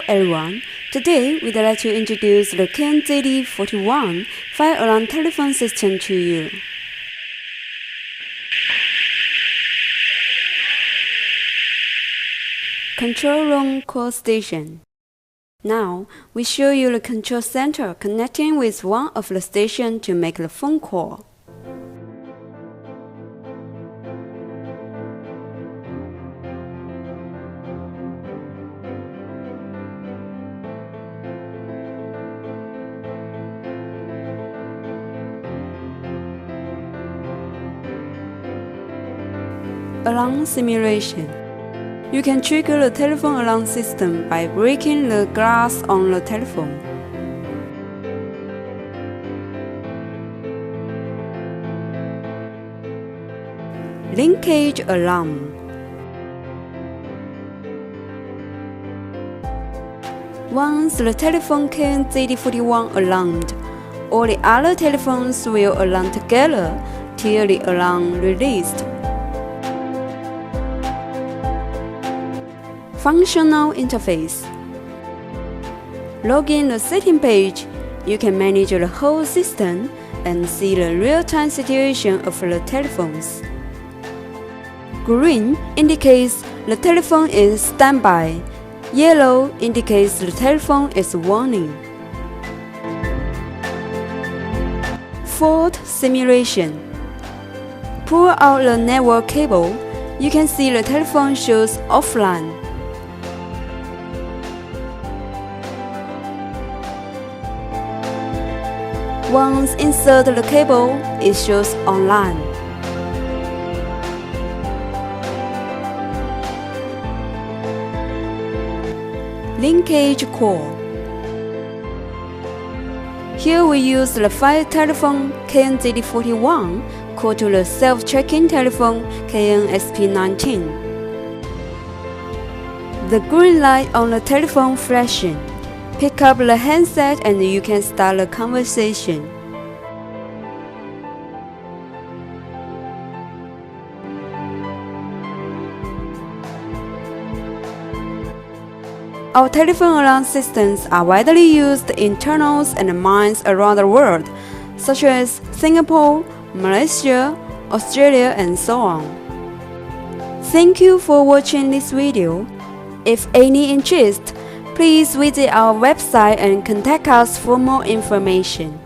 everyone. Today, we'd like to introduce the KNTECH 41 fire alarm telephone system to you. Control room call station. Now, we show you the control center connecting with one of the stations to make the phone call. Alarm simulation. You can trigger the telephone alarm system by breaking the glass on the telephone. Linkage alarm. Once the telephone KNTECH 41 alarmed, all the other telephones will alarm together till the alarm released. Functional interface. Log in the setting page. You can manage the whole system and see the real-time situation of the telephones. Green indicates the telephone is standby. Yellow indicates the telephone is warning. Fault simulation. Pull out the network cable. You can see the telephone shows offline. Once insert the cable, it shows online. Linkage call. Here we use the fire telephone KNTECH 41 call to the self-checking telephone KNSP19. The green light on the telephone flashing. Pick up the handset and you can start the conversation. Our telephone alarm systems are widely used in tunnels and mines around the world, such as Singapore, Malaysia, Australia, and so on. Thank you for watching this video. If any interest, please visit our website and contact us for more information.